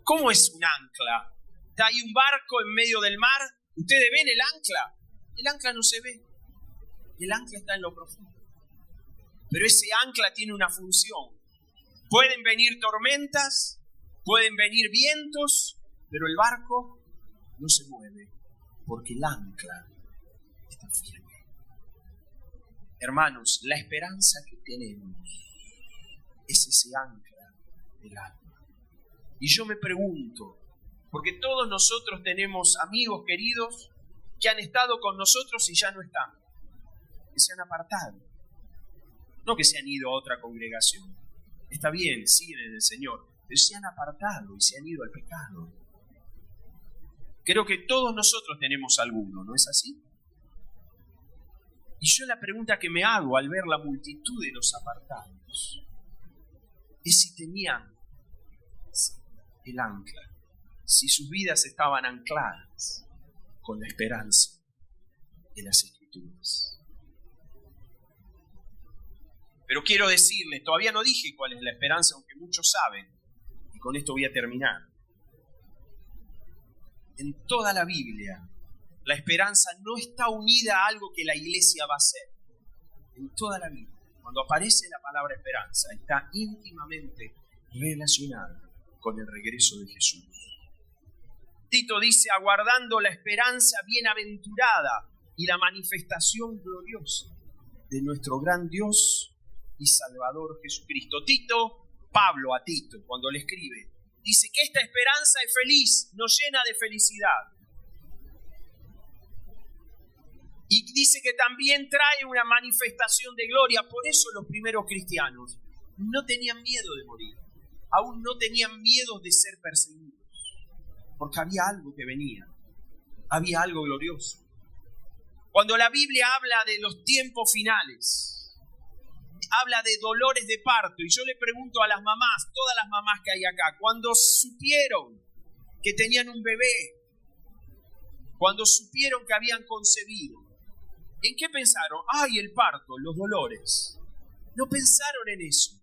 ¿Cómo es un ancla? Hay un barco en medio del mar. ¿Ustedes ven el ancla? El ancla no se ve. El ancla está en lo profundo. Pero ese ancla tiene una función. Pueden venir tormentas, pueden venir vientos, pero el barco no se mueve porque el ancla está firme. Hermanos, la esperanza que tenemos es ese ancla del alma. Y yo me pregunto, porque todos nosotros tenemos amigos queridos que han estado con nosotros y ya no están, que se han apartado, no que se han ido a otra congregación. Está bien, siguen en el Señor, pero se han apartado y se han ido al pecado. Creo que todos nosotros tenemos alguno, ¿no es así? Y yo la pregunta que me hago al ver la multitud de los apartados es si tenían el ancla, si sus vidas estaban ancladas con la esperanza de las Escrituras. Pero quiero decirles, todavía no dije cuál es la esperanza, aunque muchos saben, y con esto voy a terminar. En toda la Biblia, la esperanza no está unida a algo que la iglesia va a hacer. En toda la Biblia, cuando aparece la palabra esperanza, está íntimamente relacionada con el regreso de Jesús. Tito dice, aguardando la esperanza bienaventurada y la manifestación gloriosa de nuestro gran Dios y Salvador Jesucristo. Pablo a Tito, cuando le escribe, dice que esta esperanza es feliz, nos llena de felicidad. Y dice que también trae una manifestación de gloria. Por eso los primeros cristianos no tenían miedo de morir, aún no tenían miedo de ser perseguidos, porque había algo que venía, había algo glorioso. Cuando la Biblia habla de los tiempos finales, habla de dolores de parto, y yo le pregunto a las mamás, todas las mamás que hay acá, cuando supieron que tenían un bebé, cuando supieron que habían concebido, ¿en qué pensaron? ¡Ay, el parto, los dolores! No pensaron en eso,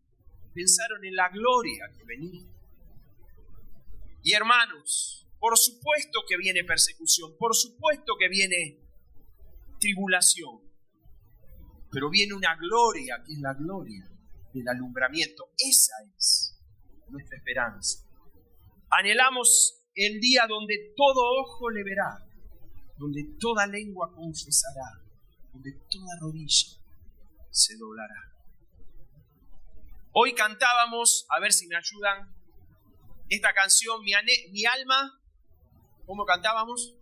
pensaron en la gloria que venía. Y hermanos, por supuesto que viene persecución, por supuesto que viene tribulación, pero viene una gloria, que es la gloria del alumbramiento. Esa es nuestra esperanza. Anhelamos el día donde todo ojo le verá, donde toda lengua confesará, donde toda rodilla se doblará. Hoy cantábamos, a ver si me ayudan, esta canción, mi alma, ¿cómo cantábamos?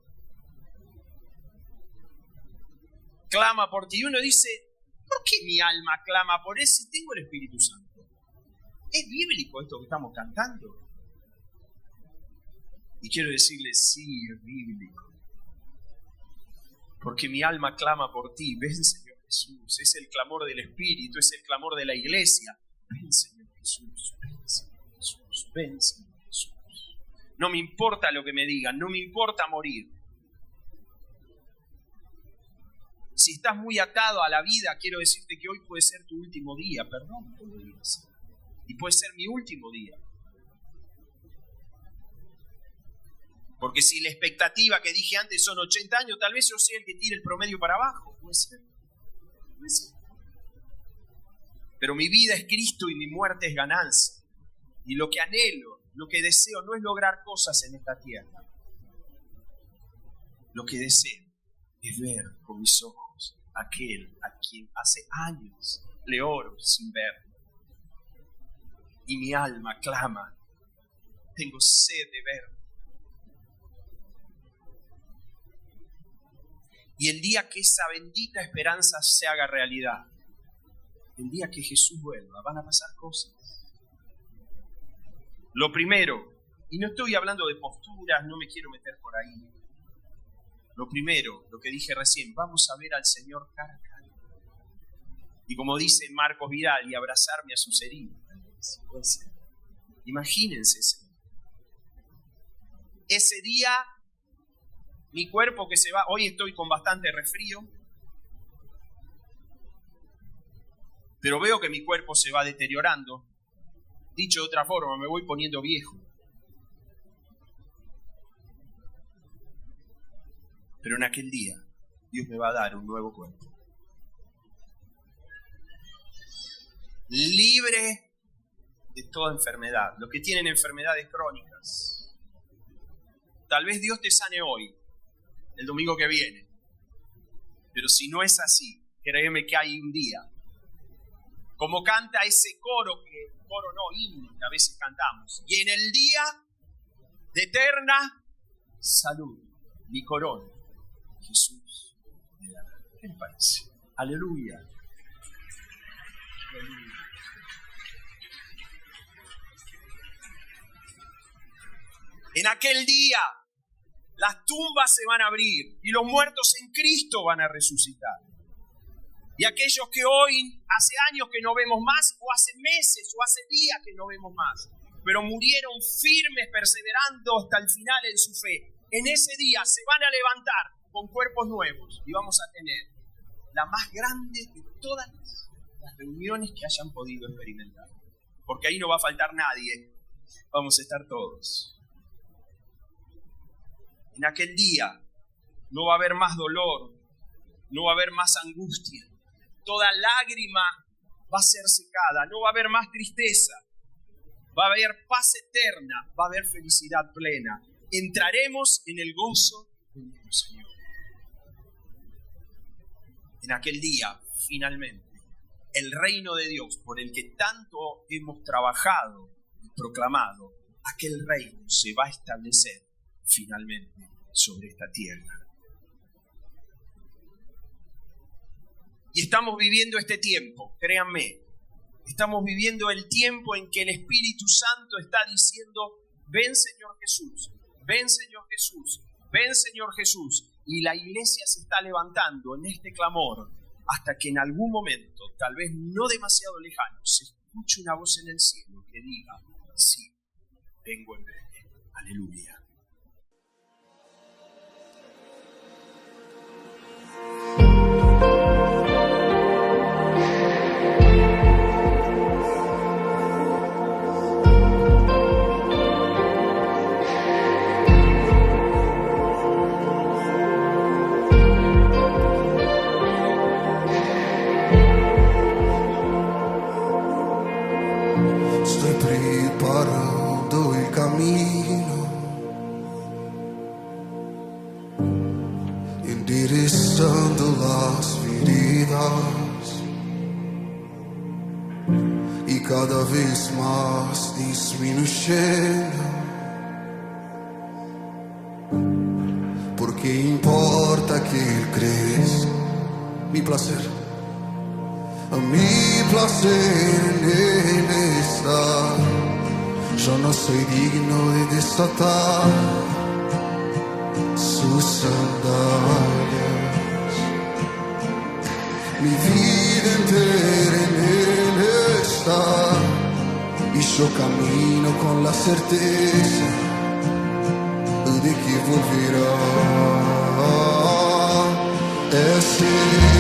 Clama por ti. Y uno dice, ¿por qué mi alma clama por él si tengo el Espíritu Santo? ¿Es bíblico esto que estamos cantando? Y quiero decirles, sí, es bíblico. Porque mi alma clama por ti. Ven, Señor Jesús. Es el clamor del Espíritu, es el clamor de la iglesia. Ven, Señor Jesús. Ven, Señor Jesús. Ven, Señor Jesús. No me importa lo que me digan, no me importa morir. Si estás muy atado a la vida, quiero decirte que hoy puede ser tu último día, perdón por lo que digas. Y puede ser mi último día. Porque si la expectativa que dije antes son 80 años, tal vez yo sea el que tire el promedio para abajo. Puede ser. Puede ser. Pero mi vida es Cristo y mi muerte es ganancia. Y lo que anhelo, lo que deseo no es lograr cosas en esta tierra. Lo que deseo es ver con mis ojos a aquel a quien hace años le oro sin ver. Y mi alma clama, tengo sed de ver. Y el día que esa bendita esperanza se haga realidad, el día que Jesús vuelva, van a pasar cosas. Lo primero, y no estoy hablando de posturas, no me quiero meter por ahí. Lo primero, lo que dije recién, vamos a ver al Señor cara a cara. Y como dice Marcos Vidal, y abrazarme a sus heridas. Puede ser. Imagínense ese día, mi cuerpo que se va, hoy estoy con bastante resfrío, pero veo que mi cuerpo se va deteriorando. Dicho de otra forma, me voy poniendo viejo. Pero en aquel día, Dios me va a dar un nuevo cuerpo. Libre de toda enfermedad. Los que tienen enfermedades crónicas. Tal vez Dios te sane hoy, el domingo que viene. Pero si no es así, créeme que hay un día. Como canta ese himno que a veces cantamos. Y en el día de eterna salud, mi corona, Jesús me dará. ¿Qué les parece? Aleluya. Aleluya. En aquel día, las tumbas se van a abrir y los muertos en Cristo van a resucitar. Y aquellos que hoy, hace años que no vemos más, o hace meses, o hace días que no vemos más, pero murieron firmes, perseverando hasta el final en su fe, en ese día se van a levantar con cuerpos nuevos y vamos a tener la más grande de todas las reuniones que hayan podido experimentar. Porque ahí no va a faltar nadie, vamos a estar todos. En aquel día no va a haber más dolor, no va a haber más angustia. Toda lágrima va a ser secada, no va a haber más tristeza. Va a haber paz eterna, va a haber felicidad plena. Entraremos en el gozo de nuestro Señor. En aquel día, finalmente, el reino de Dios por el que tanto hemos trabajado y proclamado, aquel reino se va a establecer finalmente sobre esta tierra. Y estamos viviendo este tiempo, créanme, estamos viviendo el tiempo en que el Espíritu Santo está diciendo, ven Señor Jesús, ven Señor Jesús, ven Señor Jesús. Y la iglesia se está levantando en este clamor hasta que en algún momento, tal vez no demasiado lejano, se escuche una voz en el cielo que diga, sí, vengo en breve. Aleluya.
Enderezando las feridas y cada vez más disminuyendo, porque importa que Él crezca. Mi placer en Él está. Yo no soy digno de desatar sus sandalias. Mi vida entera en Él está, y yo camino con la certeza de que volverá. ti.